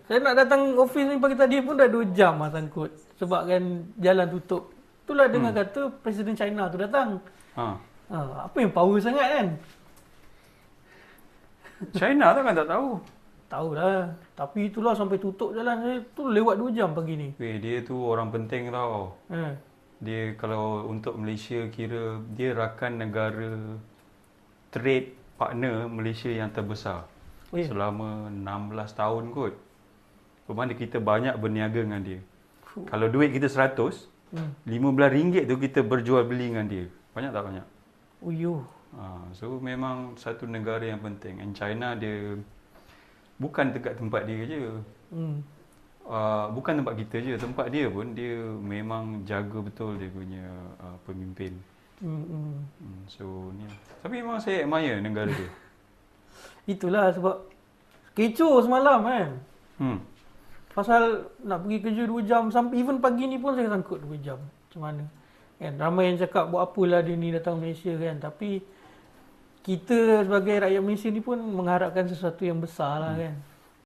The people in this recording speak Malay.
Saya nak datang office ni pagi tadi pun dah 2 jam lah sangkut. Sebab kan jalan tutup. Itulah dengar kata Presiden China tu datang. Apa yang power sangat kan? China tu kan tak tahu. Tahu lah. Tapi itulah sampai tutup jalan saya. Tu lewat 2 jam pagi ni. Weh, dia tu orang penting tau. Dia kalau untuk Malaysia kira dia rakan negara trade partner Malaysia yang terbesar. Selama 16 tahun kot. Bermakna kita banyak berniaga dengan dia. Kalau duit kita 100, RM15 tu kita berjual beli dengan dia. Banyak tak banyak? So memang satu negara yang penting. And China dia bukan dekat tempat dia je. Bukan tempat kita je, tempat dia pun dia memang jaga betul dia punya pemimpin. So ni. Tapi memang saya admire negara dia. Itulah sebab kecoh semalam kan. Pasal nak pergi kerja 2 jam sampai even pagi ni pun saya sangkut 2 jam. Macam mana? Kan ramai yang cakap buat apalah dia ni datang Malaysia kan, tapi kita sebagai rakyat Malaysia ni pun mengharapkan sesuatu yang besar lah kan.